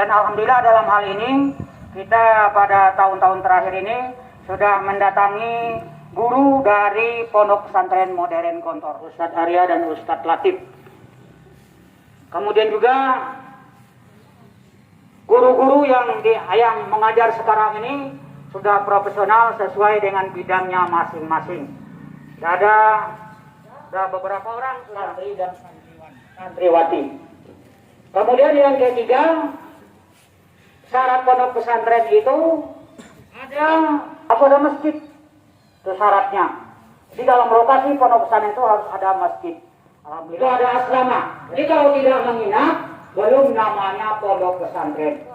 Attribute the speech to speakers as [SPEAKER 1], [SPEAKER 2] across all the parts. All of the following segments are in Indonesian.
[SPEAKER 1] Dan alhamdulillah dalam hal ini kita pada tahun-tahun terakhir ini sudah mendatangi guru dari Pondok Pesantren Modern Gontor, Ustadz Arya dan Ustadz Latif. Kemudian juga guru-guru yang mengajar sekarang ini sudah profesional sesuai dengan bidangnya masing-masing. Ada beberapa orang santri dan santriwati. Kemudian yang ketiga, syarat pondok pesantren itu ada masjid. Itu syaratnya. Di dalam lokasi pondok pesantren itu harus ada masjid. Alhamdulillah ada asrama. Jadi kalau tidak menginap, belum namanya pondok pesantren.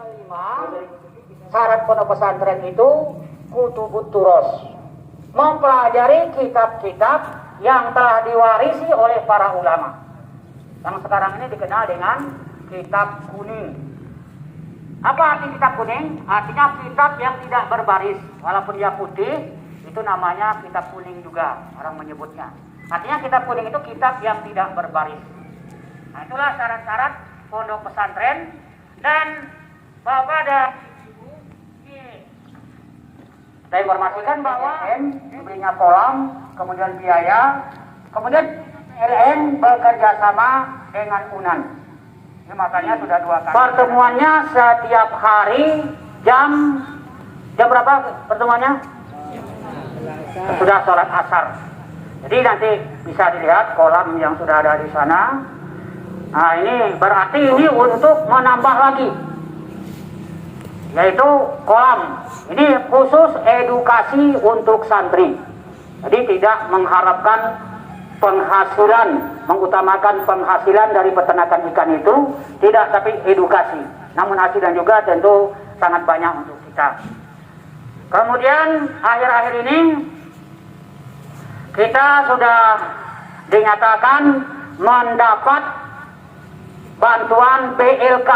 [SPEAKER 1] Syarat pondok pesantren itu kutubut turos, mempelajari kitab-kitab yang telah diwarisi oleh para ulama. Yang sekarang ini dikenal dengan kitab kuning. Apa arti kitab kuning? Artinya kitab yang tidak berbaris. Walaupun dia putih, itu namanya kitab kuning juga orang menyebutnya. Artinya kitab kuning itu kitab yang tidak berbaris. Nah, itulah syarat-syarat pondok pesantren. Dan Bapak ada saya informasikan bahwa diberinya kolam, kemudian biaya, kemudian LN bekerja sama dengan UNAN. Ini makanya sudah 2 kali. Pertemuannya setiap hari jam berapa pertemuannya? Sudah sholat asar. Jadi nanti bisa dilihat kolam yang sudah ada di sana. Nah ini berarti ini untuk menambah lagi, yaitu kolam. Ini khusus edukasi untuk santri. Jadi tidak mengharapkan penghasilan, mengutamakan penghasilan dari peternakan ikan itu, tidak, tapi edukasi. Namun hasilnya juga tentu sangat banyak untuk kita. Kemudian akhir-akhir ini kita sudah dinyatakan mendapat bantuan BLK,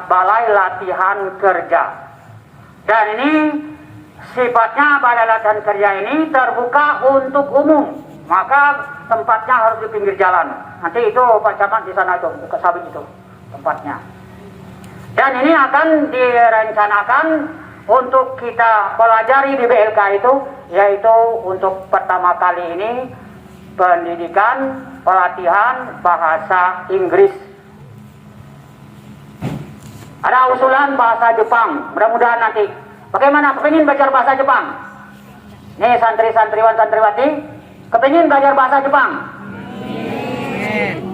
[SPEAKER 1] Balai Latihan Kerja. Dan ini sifatnya Balai Latihan Kerja ini terbuka untuk umum, maka tempatnya harus di pinggir jalan. Nanti itu Pak Camat di sana itu, ke sawit itu tempatnya. Dan ini akan direncanakan untuk kita pelajari di BLK itu, yaitu untuk pertama kali ini pendidikan pelatihan bahasa Inggris. Ada usulan bahasa Jepang, mudah-mudahan nanti. Bagaimana, kepingin belajar bahasa Jepang? Nih santri-santriwan santriwati, kepingin belajar bahasa Jepang?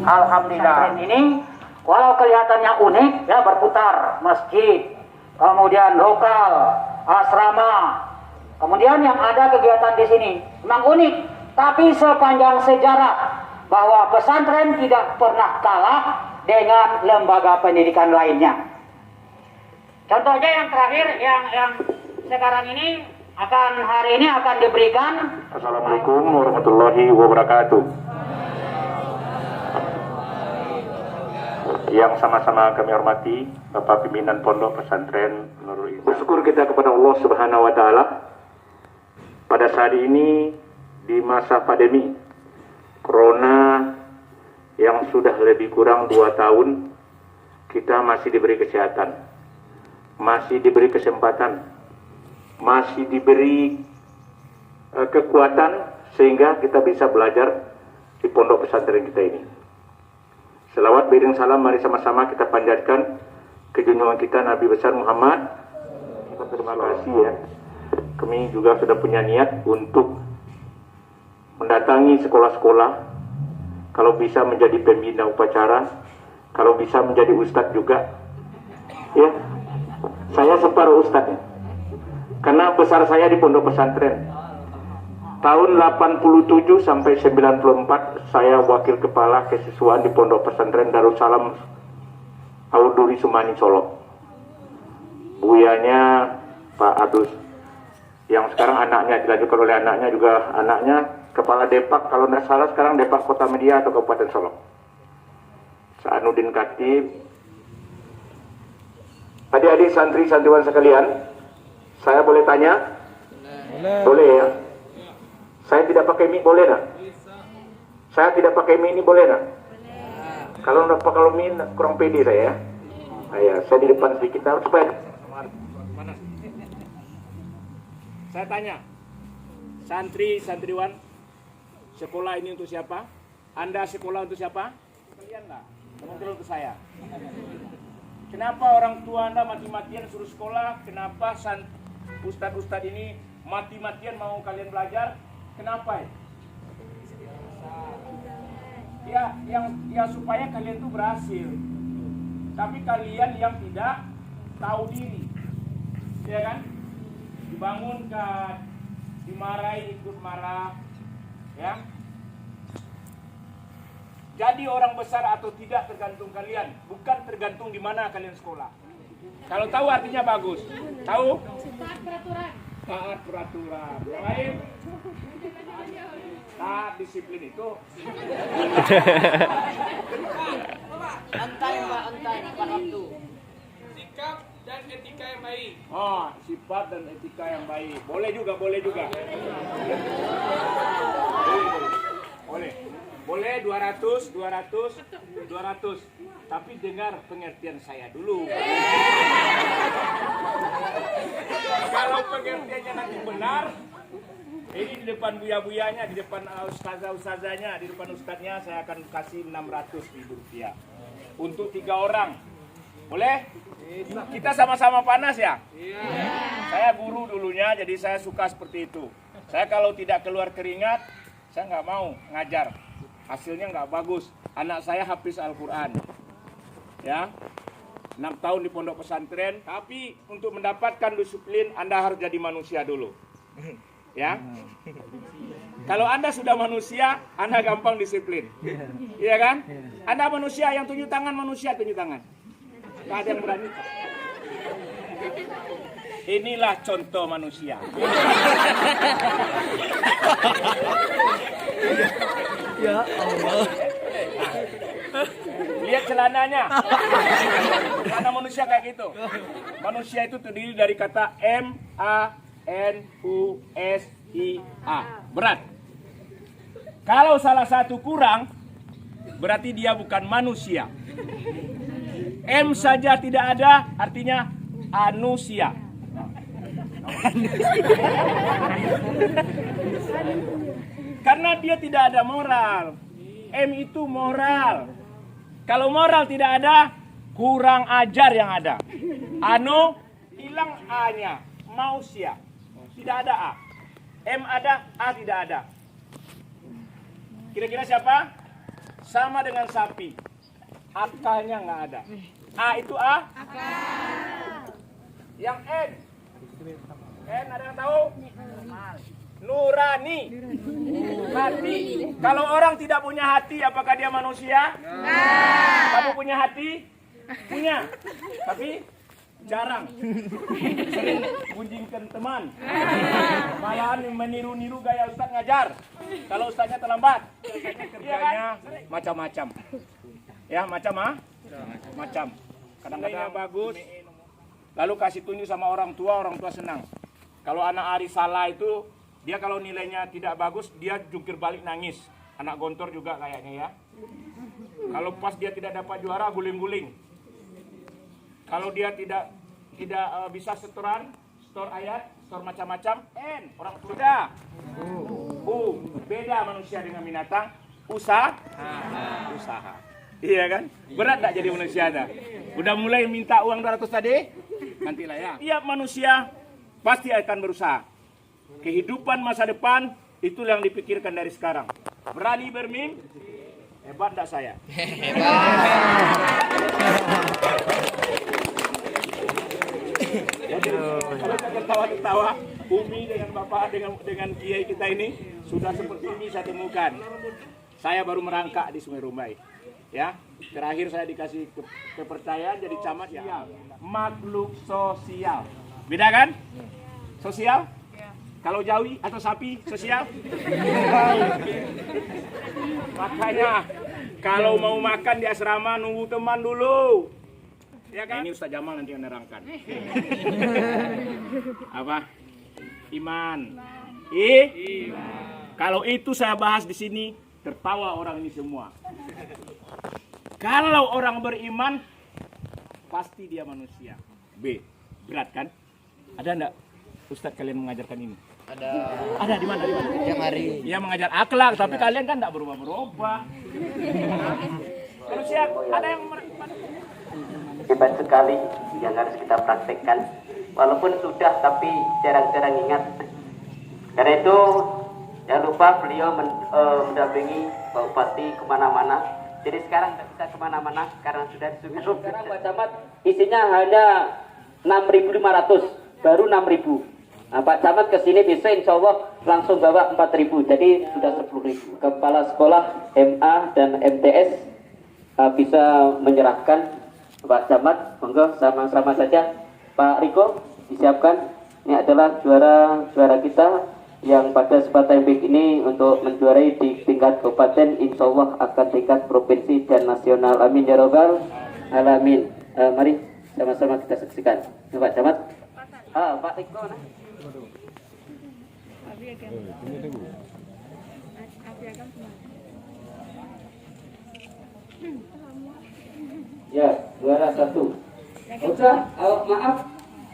[SPEAKER 1] Alhamdulillah. Ini walau kelihatannya unik, ya berputar, masjid, kemudian lokal, asrama, kemudian yang ada kegiatan di sini. Memang unik, tapi sepanjang sejarah bahwa pesantren tidak pernah kalah dengan lembaga pendidikan lainnya. Contohnya yang terakhir, yang sekarang ini hari ini akan diberikan.
[SPEAKER 2] Assalamualaikum warahmatullahi wabarakatuh. Yang sama-sama kami hormati Bapak Pimpinan Pondok Pesantren Nurul Izzah. Bersyukur kita kepada Allah Subhanahu wa taala pada saat ini di masa pandemi Corona yang sudah lebih kurang 2 tahun, kita masih diberi kesehatan, masih diberi kesempatan, masih diberi kekuatan sehingga kita bisa belajar di pondok pesantren kita ini. Selawat beriring salam, mari sama-sama kita panjatkan ke junjungan kita Nabi besar Muhammad. Terima kasih ya. Kami juga sudah punya niat untuk mendatangi sekolah-sekolah, kalau bisa menjadi pembina upacara, kalau bisa menjadi ustadz juga. Ya, saya separuh ustadz ya. Karena besar saya di pondok pesantren. Tahun 87 sampai 94 saya wakil kepala kesiswaan di pondok pesantren Darussalam Auduri Sumani Solo. Buyanya Pak Adus, yang sekarang anaknya dilanjutkan oleh anaknya, juga anaknya kepala Depak, kalau tidak salah sekarang Depak Kota Media atau Kabupaten Solo, Sa'anudin Katib. Adik-adik santri-santriwan sekalian, saya boleh tanya? Boleh ya? Saya tidak pakai mic boleh nak? Saya tidak pakai mic ini boleh nak? Kalau mie kurang pede saya ya. Ya, saya di depan sedikit supaya
[SPEAKER 3] Mana? Saya tanya, santriwan, sekolah ini untuk siapa? Anda sekolah untuk siapa? Kalian lah, teman-teman untuk saya. Kenapa orang tua Anda mati-matian suruh sekolah? Kenapa ustadz-ustadz ini mati-matian mau kalian belajar? Kenapa? Ya supaya kalian tuh berhasil. Tapi kalian yang tidak tahu diri, ya kan? Dibangunkan, dimarahi ikut marah, ya. Jadi orang besar atau tidak tergantung kalian, bukan tergantung di mana kalian sekolah. Kalau tahu artinya bagus. Tahu?
[SPEAKER 4] Taat peraturan.
[SPEAKER 3] Taat peraturan. Yang lain? Taat disiplin itu.
[SPEAKER 1] Antai Mbak, antai tepat waktu.
[SPEAKER 5] Sikap dan etika yang baik.
[SPEAKER 3] Oh, sifat dan etika yang baik. Boleh juga. Boleh 200. Tapi dengar pengertian saya dulu. Kalau pengertiannya nanti benar, ini di depan buya-buyanya, di depan ustazah-ustazahnya, di depan ustadznya saya akan kasih 600.000 rupiah. Untuk 3 orang. Boleh? Kita sama-sama panas ya? Iya. Saya guru dulunya, jadi saya suka seperti itu. Saya kalau tidak keluar keringat, saya nggak mau ngajar. Hasilnya nggak bagus. Anak saya hafiz Al-Quran. Ya, 6 tahun di pondok pesantren. Tapi untuk mendapatkan disiplin, Anda harus jadi manusia dulu. Ya, kalau Anda sudah manusia, Anda gampang disiplin. Iya kan? Anda manusia, yang tunjuk tangan manusia, tunjuk tangan. Nggak ada yang berani. Inilah contoh manusia.
[SPEAKER 6] Ya Allah.
[SPEAKER 3] Lihat celananya. Celana manusia kayak gitu. Manusia itu terdiri dari kata M-A-N-U-S-I-A. Berat. Kalau salah satu kurang, berarti dia bukan manusia. M saja tidak ada, artinya anusia. Karena dia tidak ada moral. M itu moral. Kalau moral tidak ada, kurang ajar yang ada. Anu, hilang A-nya. Mausia. Tidak ada A. M ada, A tidak ada. Kira-kira siapa? Sama dengan sapi. Akalnya nggak ada. A itu A? Akal. Yang N? N ada yang tahu? Nurani. Hati. Kalau orang tidak punya hati, apakah dia manusia? Kamu punya hati? Punya. Tapi jarang. Sering gunjingkan teman. Malahan meniru-niru gaya ustaz ngajar. Kalau ustaznya terlambat, kerjanya macam-macam. Ya, macam. Kadang-kadang bagus. Lalu kasih tunjuk sama orang tua senang. Kalau anak Ari salah itu, dia kalau nilainya tidak bagus, dia jungkir balik nangis. Anak gontor juga kayaknya ya. Kalau pas dia tidak dapat juara, guling-guling. Kalau dia tidak bisa setoran, setor ayat, setor macam-macam, N, orang tua. Beda manusia dengan binatang, usaha. Iya kan? Berat tak jadi manusia dah? Udah mulai minta uang 200 tadi? Nantilah ya. Iya, manusia pasti akan berusaha. Kehidupan masa depan itu yang dipikirkan dari sekarang. Berani bermimpi, hebat tak saya? Jadi kalau saya ketawa-ketawa, Umi dengan Bapak dengan Kiai kita ini sudah seperti ini saya temukan. Saya baru merangkak di Sungai Rumbai. Ya, terakhir saya dikasih kepercayaan jadi camat ya. Makhluk sosial. Beda kan? Sosial? Kalau Jawi atau sapi sosial? Makanya kalau mau makan di asrama nunggu teman dulu. Ya kan? Ini Ustaz Jamal nanti yang nerangkan. Apa? Iman. Kalau itu saya bahas di sini, tertawa orang ini semua. Kalau orang beriman, pasti dia manusia. B, berat kan? Ada enggak Ustadz kalian mengajarkan ini? Ada di mana?
[SPEAKER 6] Yang hari.
[SPEAKER 3] Dia mengajar akhlak, tapi kalian kan enggak berubah-berubah. Manusia ada yang
[SPEAKER 4] Hebat sekali yang harus kita praktekkan. Walaupun sudah, tapi jarang-jarang ingat. Karena itu jangan lupa beliau mendampingi Pak Bupati kemana-mana. Jadi sekarang tidak bisa kemana-mana karena sudah disuruh. Sekarang Pak Camat isinya hanya 6.500, baru 6.000. Nah, Pak Camat kesini bisa insya Allah langsung bawa 4.000, jadi sudah 10.000. Kepala sekolah MA dan MTS bisa menyerahkan Pak Camat, monggo sama-sama saja. Pak Riko disiapkan. Ini adalah juara kita yang pada kesempatan ini untuk menjuarai di tingkat kabupaten, insya Allah akan tingkat provinsi dan nasional. Amin ya robbal alamin. Mari sama-sama kita saksikan. Pak Camat. Pak Riko mana? Ya, juara 1. Udah, maaf.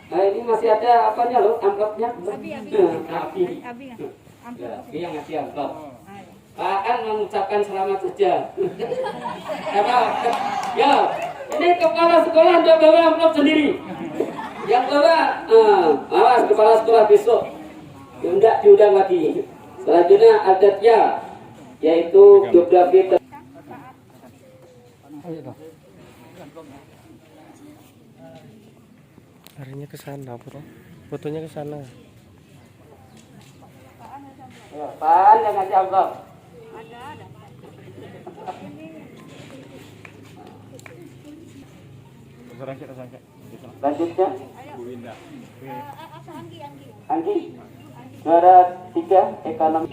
[SPEAKER 4] Nah, ini masih ada apanya loh, amplopnya? Abi. Ya, Abi yang ngasih amplop. Pak An mengucapkan selamat saja. Ya, ini kepala sekolah udah bawa amplop sendiri. Yang bawa, awas kepala sekolah besok. Diundang lagi. Selanjutnya adatnya, yaitu geografi.
[SPEAKER 6] Harinya ke sana, fotonya ke sana.
[SPEAKER 4] Ya, Pan yang ngasih amplop.
[SPEAKER 7] Ada.
[SPEAKER 4] Lanjutnya,
[SPEAKER 3] Bu Winda.
[SPEAKER 4] Anggi. Juara 3 ekonomi.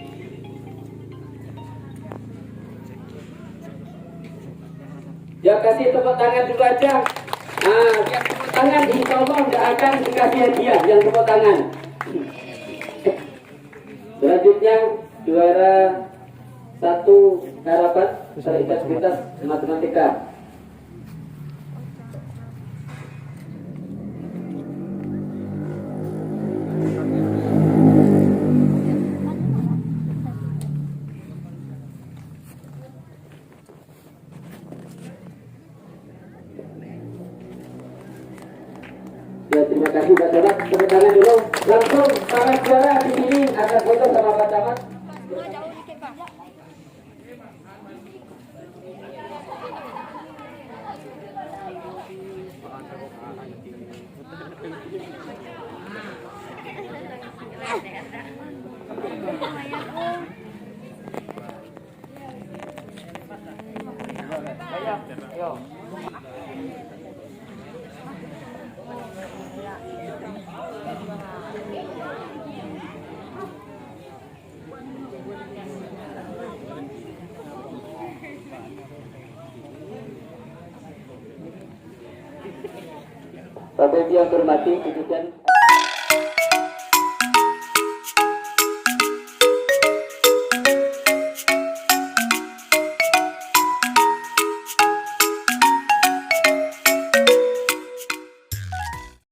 [SPEAKER 4] Ya, kasih tepuk tangan dulu aja. Nah, yang tepuk tangan insya Allah nggak akan dikasih hadiah yang tepuk tangan. Selanjutnya juara 1 harapan integritas matematika. Ya, terima kasih Pak Camat. Tepuk tangan dulu. Langsung para juara di sini akan foto sama Pak Camat. Ayo. Bapak Ibu yang hormati, kemudian